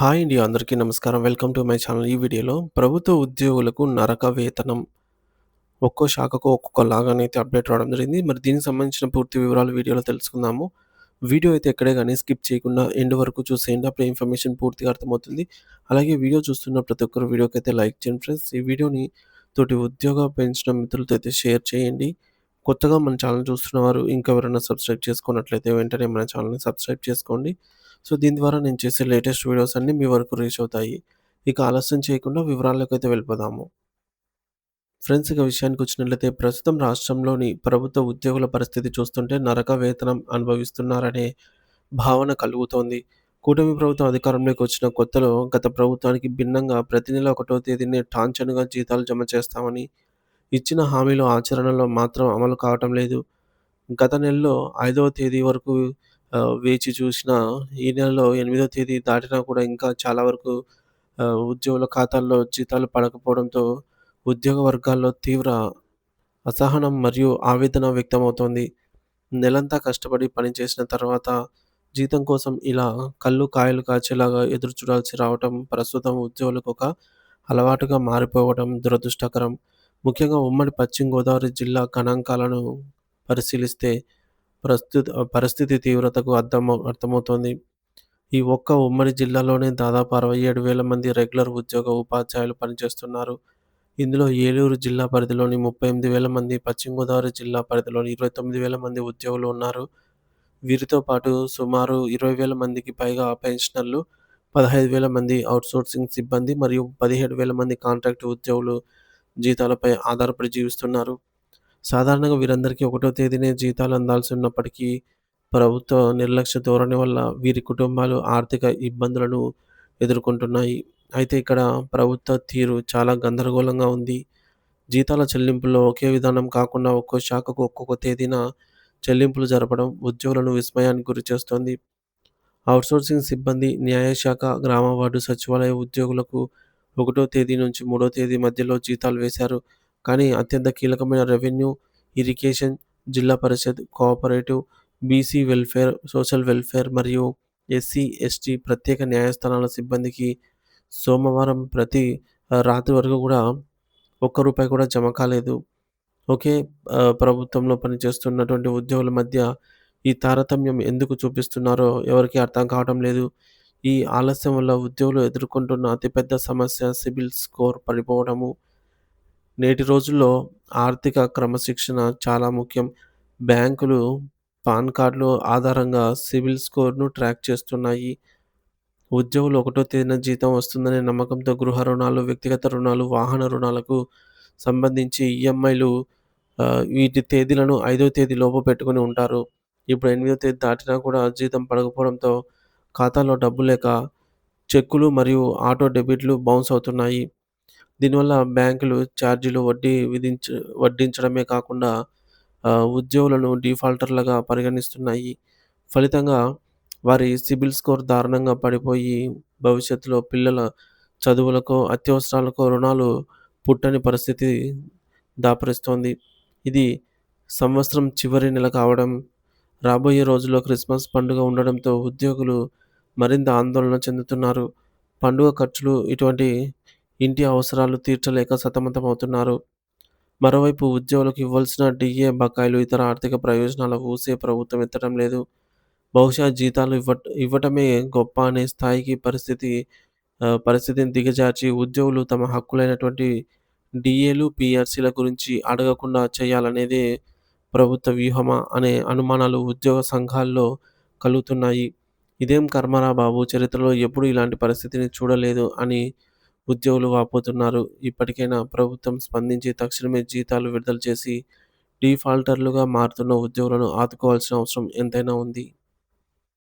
Hi అండి. అందరికీ నమస్కారం. Welcome to my channel. ఈ వీడియోలో ప్రభుత్వ ఉద్యోగులకు నరక వేతనం ఒక్కో శాఖకు ఒక్కొక్కలాగానైతే అప్డేట్ రావడం జరిగింది. మరి దీనికి సంబంధించిన పూర్తి వివరాలు వీడియోలో తెలుసుకుందాము. వీడియో అయితే ఎక్కడే గాని స్కిప్ చేయకుండా ఎండ్ వరకు చూసేయండి. అప్పుడే ఇన్ఫర్మేషన్ పూర్తిగా అర్థమవుతుంది. అలాగే వీడియో చూస్తున్న ప్రతి ఒక్కరు వీడియోకైతే లైక్ చేయండి ఫ్రెండ్స్. ఈ వీడియోని తోటి ఉద్యోగ పెంచిన మిత్రులతో అయితే షేర్ చేయండి. కొత్తగా మన ఛానల్ చూస్తున్నవారు ఇంకా ఎవరైనా సబ్స్క్రైబ్ చేసుకున్నట్లయితే వెంటనే మన ఛానల్‌ని సబ్స్క్రైబ్ చేసుకోండి. సో, దీని ద్వారా నేను చేసే లేటెస్ట్ వీడియోస్ అన్నీ మీ వరకు రీచ్ అవుతాయి. ఇక ఆలస్యం చేయకుండా వివరాల్లోకైతే వెళ్ళిపోదాము. ఫ్రెండ్స్, ఇక విషయానికొచ్చినట్లయితే ప్రస్తుతం రాష్ట్రంలోని ప్రభుత్వ ఉద్యోగుల పరిస్థితి చూస్తుంటే నరక వేతనం అనుభవిస్తున్నారనే భావన కలుగుతోంది. కూటమి ప్రభుత్వం అధికారంలోకి వచ్చిన కొత్తలో గత ప్రభుత్వానికి భిన్నంగా ప్రతి నెల ఒకటో తేదీనే టాంచనుగా జీతాలు జమ చేస్తామని ఇచ్చిన హామీలు ఆచరణలో మాత్రం అమలు కావటం లేదు. గత నెలలో 5వ తేదీ వరకు వేచి చూసినా, ఈ నెలలో 8వ తేదీ దాటినా కూడా ఇంకా చాలా వరకు ఉద్యోగుల ఖాతాల్లో జీతాలు పడకపోవడంతో ఉద్యోగ వర్గాల్లో తీవ్ర అసహనం మరియు ఆవేదన వ్యక్తమవుతోంది. నెలంతా కష్టపడి పనిచేసిన తర్వాత జీతం కోసం ఇలా కళ్ళు కాయలు కాచేలాగా ఎదురు చూడాల్సి రావటం ప్రస్తుతం ఉద్యోగులకు ఒక అలవాటుగా మారిపోవడం దురదృష్టకరం. ముఖ్యంగా ఉమ్మడి పశ్చిమ గోదావరి జిల్లా గణాంకాలను పరిశీలిస్తే పరిస్థితి తీవ్రతకు అర్థమవుతోంది. ఈ ఒక్క ఉమ్మడి జిల్లాలోనే దాదాపు 67,000 మంది రెగ్యులర్ ఉద్యోగ ఉపాధ్యాయులు పనిచేస్తున్నారు. ఇందులో ఏలూరు జిల్లా పరిధిలోని 38,000 మంది, పశ్చిమ గోదావరి జిల్లా పరిధిలోని 29,000 మంది ఉద్యోగులు ఉన్నారు. వీరితో పాటు సుమారు 20,000 మందికి పైగా పెన్షనర్లు, 15,000 మంది ఔట్‌సోర్సింగ్ సిబ్బంది మరియు 17,000 మంది కాంట్రాక్ట్ ఉద్యోగులు జీతాలపై ఆధారపడి జీవిస్తున్నారు. సాధారణంగా వీరందరికీ ఒకటో తేదీనే జీతాలు అందాల్సి ఉన్నప్పటికీ, ప్రభుత్వ నిర్లక్ష్య ధోరణి వల్ల వీరి కుటుంబాలు ఆర్థిక ఇబ్బందులను ఎదుర్కొంటున్నాయి. అయితే ఇక్కడ ప్రభుత్వ తీరు చాలా గందరగోళంగా ఉంది. జీతాల చెల్లింపుల్లో ఒకే విధానం కాకుండా ఒక్కో శాఖకు ఒక్కొక్క తేదీన చెల్లింపులు జరపడం ఉద్యోగులను విస్మయానికి గురిచేస్తోంది. ఔట్‌సోర్సింగ్ సిబ్బంది, న్యాయశాఖ, గ్రామ వార్డు సచివాలయ ఉద్యోగులకు ఒకటో తేదీ నుంచి మూడో తేదీ మధ్యలో జీతాలు వేశారు. కానీ అత్యంత కీలకమైన revenue, irrigation, zilla parishad, cooperative, BC welfare, social welfare మరియు ఎస్సీ, ఎస్టీ ప్రత్యేక న్యాయస్థానాల సిబ్బందికి సోమవారం రాత్రి వరకు కూడా ఒక్క రూపాయి కూడా జమ కాలేదు. ఒకే ప్రభుత్వంలో పనిచేస్తున్నటువంటి ఉద్యోగుల మధ్య ఈ తారతమ్యం ఎందుకు చూపిస్తున్నారో ఎవరికీ అర్థం కావటం లేదు. ఈ ఆలస్యం వల్ల ఉద్యోగులు ఎదుర్కొంటున్న అతిపెద్ద సమస్య సిబిల్ స్కోర్ పడిపోవడము. నేటి రోజుల్లో ఆర్థిక క్రమశిక్షణ చాలా ముఖ్యం. బ్యాంకులు పాన్ కార్డులు ఆధారంగా సిబిల్ స్కోర్‌ను ట్రాక్ చేస్తున్నాయి. ఉద్యోగులు ఒకటో తేదీన జీతం వస్తుందనే నమ్మకంతో గృహ రుణాలు, వ్యక్తిగత రుణాలు, వాహన రుణాలకు సంబంధించి ఈఎంఐలు వీటి తేదీలను 5వ తేదీ లోపు పెట్టుకొని ఉంటారు. ఇప్పుడు 8వ తేదీ దాటినా కూడా జీతం పడకపోవడంతో ఖాతాలో డబ్బు లేక చెక్కులు మరియు ఆటో డెబిట్లు బౌన్స్ అవుతున్నాయి. దీనివల్ల బ్యాంకులు ఛార్జీలు వడ్డించడమే కాకుండా ఉద్యోగులను డిఫాల్టర్లుగా పరిగణిస్తున్నాయి. ఫలితంగా వారి సిబిల్ స్కోర్ దారుణంగా పడిపోయి భవిష్యత్తులో పిల్లల చదువులకో, అత్యవసరాలకో రుణాలు పుట్టని పరిస్థితి దాపురిస్తోంది. ఇది సంవత్సరం చివరి నెల కావడం, రాబోయే రోజుల్లో క్రిస్మస్ పండుగ ఉండడంతో ఉద్యోగులు మరింత ఆందోళన చెందుతున్నారు. పండుగ ఖర్చులు, ఇటువంటి ఇంటి అవసరాలు తీర్చలేక సతమతమవుతున్నారు. మరోవైపు ఉద్యోగులకు ఇవ్వాల్సిన డీఏ బకాయిలు, ఇతర ఆర్థిక ప్రయోజనాల ఊసే ప్రభుత్వం ఎత్తడం లేదు. బహుశా జీతాలు ఇవ్వటమే గొప్ప అనే స్థాయికి పరిస్థితిని దిగజార్చి ఉద్యోగులు తమ హక్కులైనటువంటి డీఏలు, పీఆర్సీల గురించి అడగకుండా చేయాలనేదే ప్రభుత్వ వ్యూహమా అనే అనుమానాలు ఉద్యోగ సంఘాల్లో కలుగుతున్నాయి. ఇదేం కర్మరా బాబు! చరిత్రలో ఎప్పుడూ ఇలాంటి పరిస్థితిని చూడలేదు అని ఉద్యోగులు వాపోతున్నారు. ఇప్పటికైనా ప్రభుత్వం స్పందించి తక్షణమే జీతాలు విడుదల చేసి డిఫాల్టర్లుగా మారుతున్న ఉద్యోగులను ఆదుకోవాల్సిన అవసరం ఎంతైనా ఉంది.